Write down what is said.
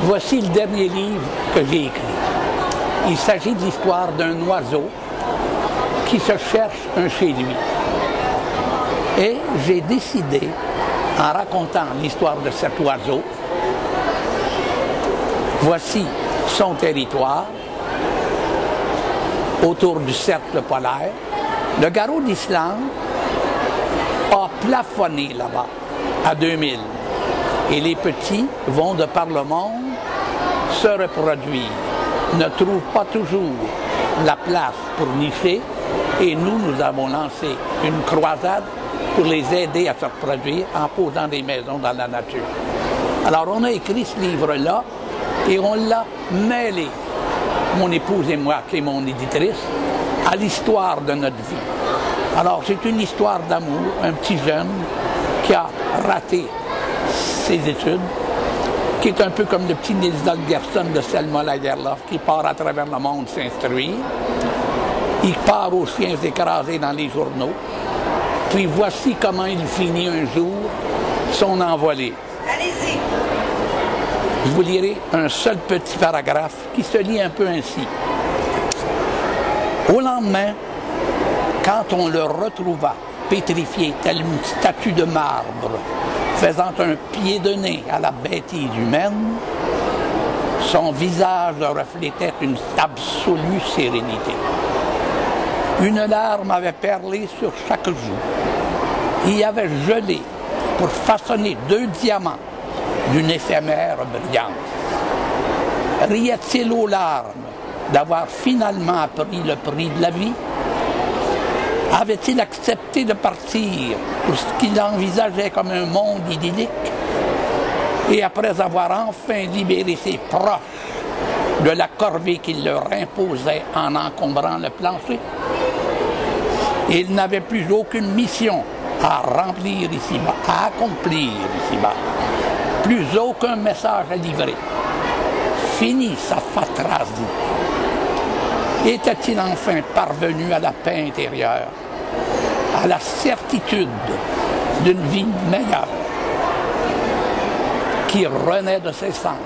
Voici le dernier livre que j'ai écrit. Il s'agit de l'histoire d'un oiseau qui se cherche un chez lui. Et j'ai décidé, en racontant l'histoire de cet oiseau, voici son territoire, autour du cercle polaire. Le garrot d'Islande a plafonné là-bas, à 2000. Et les petits vont de par le monde se reproduire, ne trouvent pas toujours la place pour nicher. Et nous avons lancé une croisade pour les aider à se reproduire en posant des maisons dans la nature. Alors on a écrit ce livre-là et on l'a mêlé, mon épouse et moi, qui est mon éditrice, à l'histoire de notre vie. Alors c'est une histoire d'amour, un petit jeune qui a raté ses études, qui est un peu comme le petit Nils Holgersson de Selma Lagerlöf, qui part à travers le monde s'instruire. Il part aux chiens écrasés dans les journaux. Puis voici comment il finit un jour son envolée. Allez-y. Je vous lirai un seul petit paragraphe qui se lit un peu ainsi. Au lendemain, quand on le retrouva pétrifié tel une statue de marbre, faisant un pied de nez à la bêtise humaine, son visage reflétait une absolue sérénité. Une larme avait perlé sur chaque joue. Il y avait gelé pour façonner 2 diamants d'une éphémère brillance. Riait-il aux larmes d'avoir finalement appris le prix de la vie? Avait-il accepté de partir pour ce qu'il envisageait comme un monde idyllique? Et après avoir enfin libéré ses proches de la corvée qu'il leur imposait en encombrant le plancher, il n'avait plus aucune mission à remplir ici-bas, à accomplir ici-bas. Plus aucun message à livrer. Fini sa fatras-vie. Était-il enfin parvenu à la paix intérieure, à la certitude d'une vie meilleure qui renaît de ses cendres?